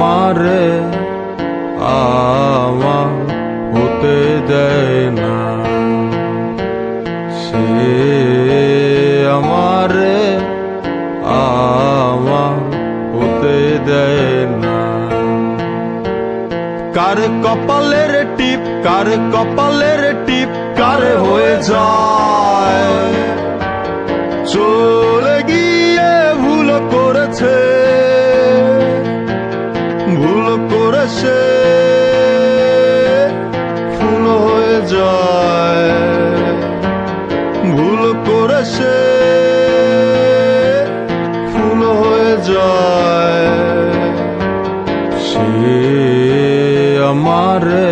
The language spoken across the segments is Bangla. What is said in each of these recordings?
আমারে আমার হতে দেয় না, সে আমারে আমার হতে দেয় না। কার কপালের টিপ, কার কপালের টিপ, কার হয়ে যায়, চলে গিয়ে ভুল করেছে, ভুল করেছে, ফুল হয়ে যায়, ভুল করেছে, ফুল হয়ে যায়। সে আমারে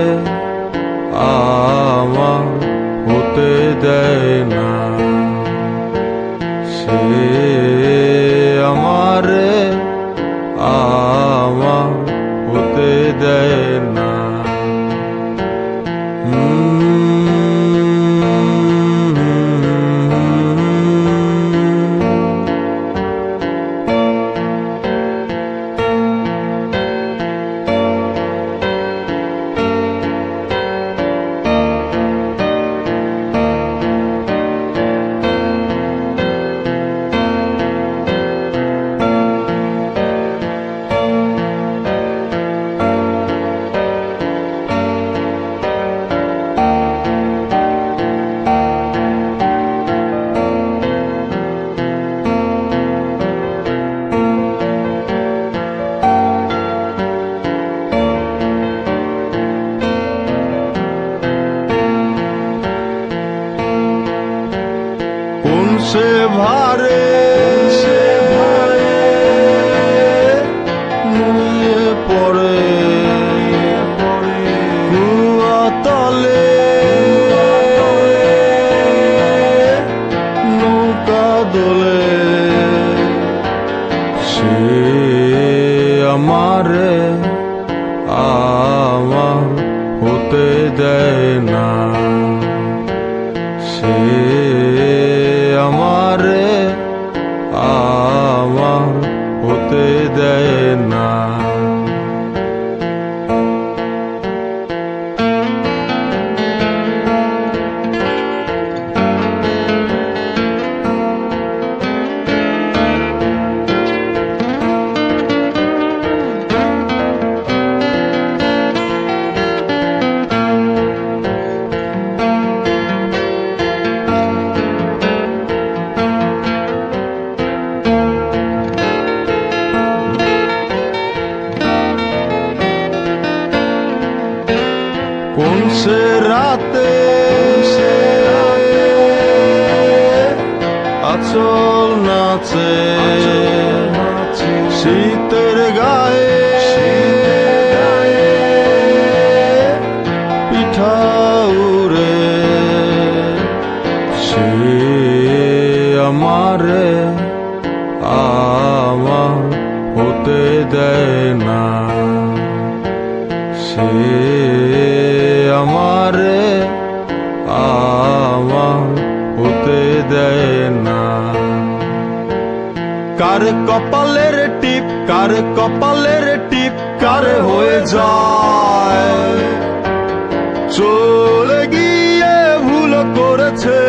আমার হতে দেয় না, সে আমারে আমার হতে দেয় না। কোন সে ভারে নিয়ে পড়ে কুয়া তলে, নৌকা দোলে, সে আমারে আমার হতে দেয় না, সে আমারে আমার হতে দেয় না। কোন সে রাতে আচল নাচে, শীতের গায়ে পিঠা উড়ে, সে আমারে আমার হতে দেয় না, সে আমারে আমার হতে দেয় না। কার কপালের টিপ, কার কপালের টিপ, কার হয়ে যায়, চলে গিয়ে ভুল করেছে,